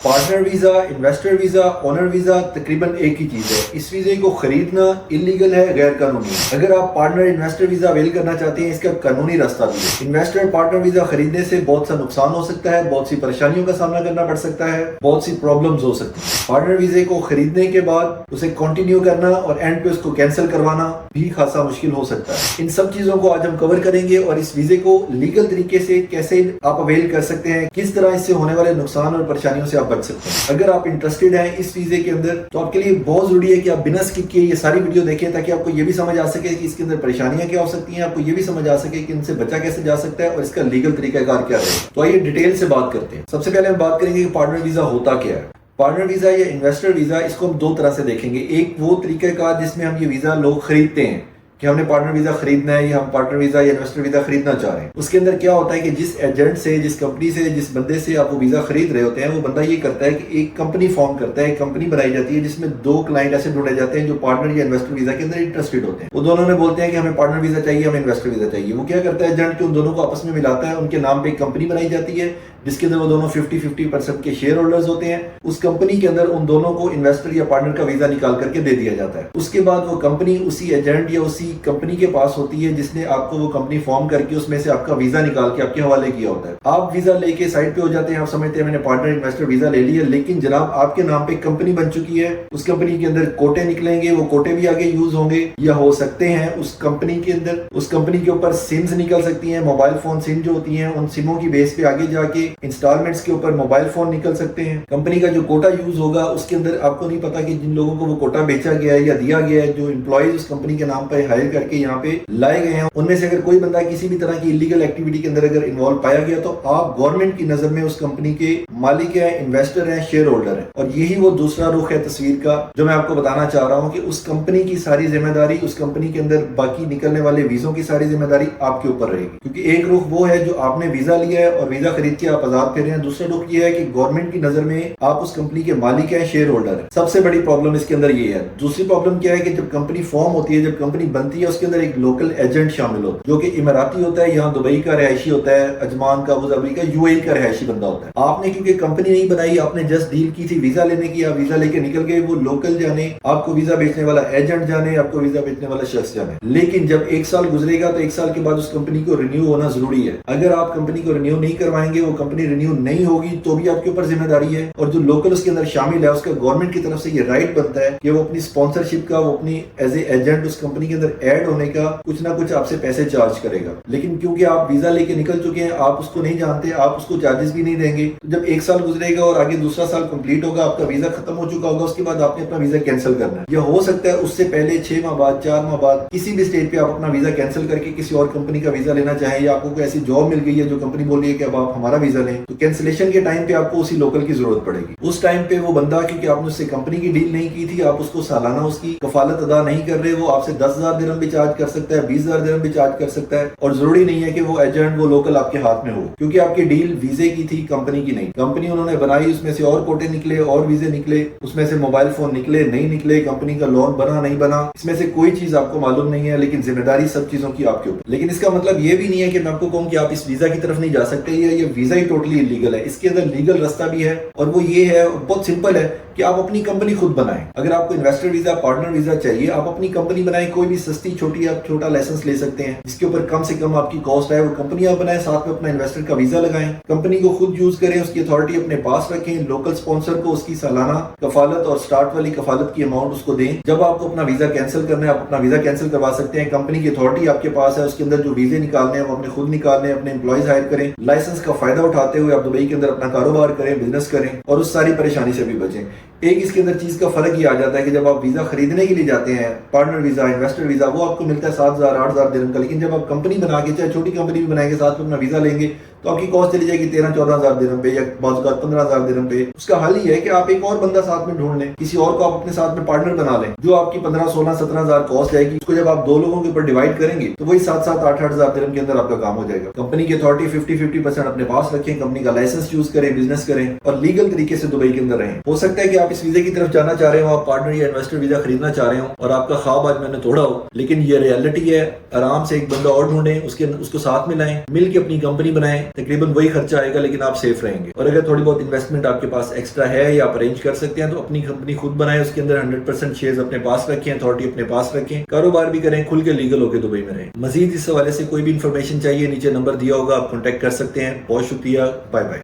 Partner visa, investor visa, owner visa तकरीबन एक ही चीज है। इस वीजे को खरीदना इलीगल है, गैर कानूनी है। अगर आप पार्टनर इन्वेस्टर वीजा अवेल करना चाहते हैं, इसका कानूनी रास्ता भी है। इन्वेस्टर पार्टनर वीजा खरीदने से बहुत सा नुकसान हो सकता है, बहुत सी परेशानियों का सामना करना पड़ सकता है, बहुत सी प्रॉब्लम्स हो सकती है। पार्टनर वीजे को खरीदने के बाद उसे कंटिन्यू करना और एंड पे उसको कैंसिल करवाना भी खासा मुश्किल हो सकता है। इन सब चीजों को आज हम कवर करेंगे और इस वीजे को लीगल तरीके से कैसे आप अवेल कर सकते हैं, किस तरह इससे होने वाले नुकसान और परेशानियों से आप बच सकते हैं। अगर आप इंटरेस्टेड हैं इस वीजे के अंदर तो आपके लिए बहुत जरूरी है कि आप बिना स्किप किए ये सारी वीडियो देखें, ताकि आपको ये भी समझ आ सके कि इसके अंदर परेशानियां क्या हो सकती हैं, आपको ये भी समझ आ सके कि इनसे बचा कैसे जा सकता है और इसका लीगल तरीकाकार क्या है। तो आइए डिटेल से बात करते हैं। सबसे पहले हम बात करेंगे कि पार्टनर वीजा होता क्या है। पार्टनर वीजा या इन्वेस्टर वीजा, इसको हम दो तरह से देखेंगे। एक वो तरीकाकार जिसमें हम ये वीजा लोग खरीदते हैं कि हमने पार्टनर वीजा खरीदना है या हम पार्टनर वीजा या इन्वेस्टर वीजा खरीदना चाह रहे हैं। उसके अंदर क्या होता है कि जिस एजेंट से, जिस कंपनी से, जिस बंदे से आप वो वीजा खरीद रहे होते हैं, वो बंदा ये करता है कि एक कंपनी फॉर्म करता है, एक कंपनी बनाई जाती है जिसमें दो क्लाइंट ऐसे ढूंढे जाते हैं जो पार्टनर या इन्वेस्टर वीजा के अंदर इंटरेस्टेड होते हैं। वो दोनों ने बोलते हैं कि हमें पार्टनर वीजा चाहिए, हमें इन्वेस्टर वीजा चाहिए। वो क्या करता है एजेंट कि उन दोनों को आपस में मिलाता है, उनके नाम पे एक कंपनी बनाई जाती है जिसके अंदर वो दोनों 50-50% के शेयर होल्डर्स होते हैं। उस कंपनी के अंदर उन दोनों को इन्वेस्टर या पार्टनर का वीजा निकाल करके दे दिया जाता है। उसके बाद वो कंपनी उसी एजेंट या उसी कंपनी के पास होती है जिसने आपको वो कंपनी फॉर्म करके उसमें से आपका वीजा निकाल के आपके हवाले किया होता है। आप वीजा लेके साइड पे हो जाते हैं, आप समझते हैं मैंने पार्टनर इन्वेस्टर वीजा ले लिया, लेकिन जनाब आपके नाम पे कंपनी बन चुकी है। उस कंपनी के अंदर कोटे निकलेंगे, वो कोटे भी आगे यूज होंगे या हो सकते हैं उस कंपनी के अंदर, उस कंपनी के ऊपर सिम्स निकल सकती हैं, मोबाइल फोन सिम जो होती हैं, उन सिमों की बेस पे आगे जाके इंस्टॉलमेंट्स के ऊपर मोबाइल फोन निकल सकते हैं। कंपनी का जो कोटा यूज होगा उसके अंदर आपको नहीं पता कि जिन लोगों को वो कोटा बेचा गया है या दिया गया है, जो एम्प्लॉइज उस कंपनी के नाम पर हायर करके यहाँ पे लाए गए हैं, उनमें से अगर कोई बंदा किसी भी तरह की इलीगल एक्टिविटी के अंदर अगर इन्वॉल्व पाया गया तो आप गवर्नमेंट की नजर में उस कंपनी के मालिक है, इन्वेस्टर है, शेयर होल्डर है। और यही वो दूसरा रुख है तस्वीर का जो मैं आपको बताना चाह रहा हूँ कि उस कंपनी की सारी जिम्मेदारी, उस कंपनी के अंदर बाकी निकलने वाले वीजों की सारी जिम्मेदारी आपके ऊपर रहेगी। क्योंकि एक रुख वो है जो आपने वीजा लिया है और वीजा खरीद के आप आजाद फिर रहे हैं, दूसरा रुख ये है कि गवर्नमेंट की नजर में आप उस कंपनी के मालिक है, शेयर होल्डर है। सबसे बड़ी प्रॉब्लम इसके अंदर ये है। दूसरी प्रॉब्लम क्या है कि जब कंपनी फॉर्म होती है, जब कंपनी बनती है, उसके अंदर एक लोकल एजेंट शामिल होता है जो कि इमराती होता है, यहाँ दुबई का रहायशी होता है, अजमान का, अबूधाबी का, यूएई का रहायशी बंदा होता है। आपने क्योंकि कंपनी नहीं बनाई, आपने जस्ट डील की थी वीजा लेने की, आप वीजा लेके निकल गए, वो लोकल जाने, आपको वीजा बेचने वाला एजेंट जाने, आपको वीजा बेचने वाला शख्स जाने। लेकिन जब एक साल गुजरेगा तो एक साल के बाद उस कंपनी को रिन्यू होना जरूरी है। अगर आप कंपनी को रिन्यू नहीं करवाएंगे, वो कंपनी रिन्यू नहीं होगी तो भी आपके ऊपर जिम्मेदारी है। और जो लोकल उसके अंदर शामिल है, उसका गवर्नमेंट की तरफ से ये राइट बनता है कि वो अपनी स्पॉन्सरशिप का, वो अपनी एज ए एजेंट उस कंपनी के अंदर ऐड होने का कुछ ना कुछ आपसे पैसे चार्ज करेगा। लेकिन क्योंकि आप वीजा लेके निकल चुके हैं, आप उसको नहीं जानते, आप उसको चार्जेस भी नहीं देंगे। तो जब एक साल गुजरेगा और आगे दूसरा साल कंप्लीट होगा, आपका वीजा खत्म हो चुका होगा, उसके बाद आपने अपना वीजा कैंसिल करना है। या हो सकता है उससे पहले 6 माह बाद, 4 माह बाद किसी भी स्टेज पे आप अपना वीजा कैंसिल करके किसी और कंपनी का वीजा लेना चाहें, या आपको कोई ऐसी जॉब मिल गई है जो कंपनी बोल रही है कि अब आप हमारा वीजा लें, तो कैंसिलेशन के टाइम पे आपको उसी लोकल की जरूरत पड़ेगी। उस टाइम पे वो बंदा, क्योंकि आपने उससे कंपनी की डील नहीं की थी, आप उसको सालाना उसकी कफालत अदा नहीं कर रहे, वो आपसे 10,000 दिरहम भी चार्ज कर सकता है, 20,000 दिरहम भी चार्ज कर सकता है। और जरूरी नहीं है कि वो एजेंट, वो लोकल आपके हाथ में हो, क्योंकि आपकी डील वीजे की थी, कंपनी की नहीं। कंपनी उन्होंने बनाई, उसमें से और कोटे निकले और वीजे निकले, उसमें से मोबाइल फोन निकले नहीं निकले, कंपनी का लोन बना नहीं बना, इसमें से कोई चीज आपको मालूम नहीं है, लेकिन जिम्मेदारी सब चीजों की आपके ऊपर। लेकिन इसका मतलब ये भी नहीं है कि मैं आपको कहूँ कि आप इस वीजा की तरफ नहीं जा सकते, या ये वीजा ही टोटली इलीगल है। इसके अंदर लीगल रास्ता भी है और वो ये है, बहुत सिंपल है कि आप अपनी कंपनी खुद बनाएं। अगर आपको इन्वेस्टर वीजा, पार्टनर वीजा चाहिए, आप अपनी कंपनी बनाएं। कोई भी सस्ती छोटी आप छोटा लाइसेंस ले सकते हैं जिसके ऊपर कम से कम आपकी कॉस्ट है, वो कंपनी आप बनाएं, साथ में अपना इन्वेस्टर का वीजा लगाएं, कंपनी को खुद यूज करें, उसकी अथॉरिटी अपने पास रखें, लोकल स्पॉन्सर को उसकी सालाना कफालत और स्टार्ट वाली कफालत की अमाउंट उसको दें। जब आपको अपना वीजा कैंसिल करना है, आप अपना वीजा कैंसिल करवा सकते हैं। कंपनी की अथॉरिटी आपके पास है, उसके अंदर जो वीजे निकालने हैं वो अपने खुद निकालने हैं, अपने एम्प्लॉइज हायर करें, लाइसेंस का फायदा उठाते हुए आप दुबई के अंदर अपना कारोबार करें, बिजनेस करें और उस सारी परेशानी से भी बचें। एक इसके अंदर चीज का फर्क ये आ जाता है कि जब आप वीजा खरीदने के लिए जाते हैं, पार्टनर वीजा, इन्वेस्टर वीजा, वो आपको मिलता है 7,000 8,000 दिरहम का। लेकिन जब आप कंपनी बना के, चाहे छोटी कंपनी भी बनाएंगे, साथ में अपना वीजा लेंगे, तो आपकी कॉस्ट चली जाएगी 13-14,000 दिरहम पे या बहुत 15,000 दिरहम पे। उसका हल ही है कि आप एक और बंदा साथ में ढूंढ लें, किसी और को आप अपने साथ में पार्टनर बना लें, जो आपकी 15, 16, 17,000 कॉस्ट जाएगी। उसको जब आप दो लोगों के ऊपर डिवाइड करेंगे तो वही 7-7, 8-8,000 दिरहम के अंदर आपका काम हो जाएगा। कंपनी की अथॉरिटी 50-50% अपने पास रखें, कंपनी का लाइसेंस यूज करें, बिजनेस करें और लीगल तरीके से दुबई के अंदर रहें। हो सकता है कि आप इस वीजे की तरफ जाना चाह रहे हो, आप पार्टनर या इन्वेस्टर वीजा खरीदना चाह रहे हो और आपका ख्वाब आज मैंने तोड़ा हो, लेकिन ये रियलिटी है। आराम से एक बंदा और ढूंढें, उसको साथ में लाएं, मिल के अपनी कंपनी बनाएं, تقریباً وہی خرچہ آئے گا لیکن آپ سیف رہیں گے. اور اگر تھوڑی بہت انویسٹمنٹ آپ کے پاس ایکسٹرا ہے یا آپ ارینج کر سکتے ہیں تو اپنی کمپنی خود بنائیں, اس کے اندر 100% شیئرز اپنے پاس رکھیں, اتھارٹی اپنے پاس رکھیں, کاروبار بھی کریں, کھل کے لیگل ہو کے دبئی میں رہیں. مزید اس حوالے سے کوئی بھی انفارمیشن چاہیے نیچے نمبر دیا ہوگا, آپ کانٹیکٹ کر سکتے ہیں. بہت شکریہ, بائے بائے.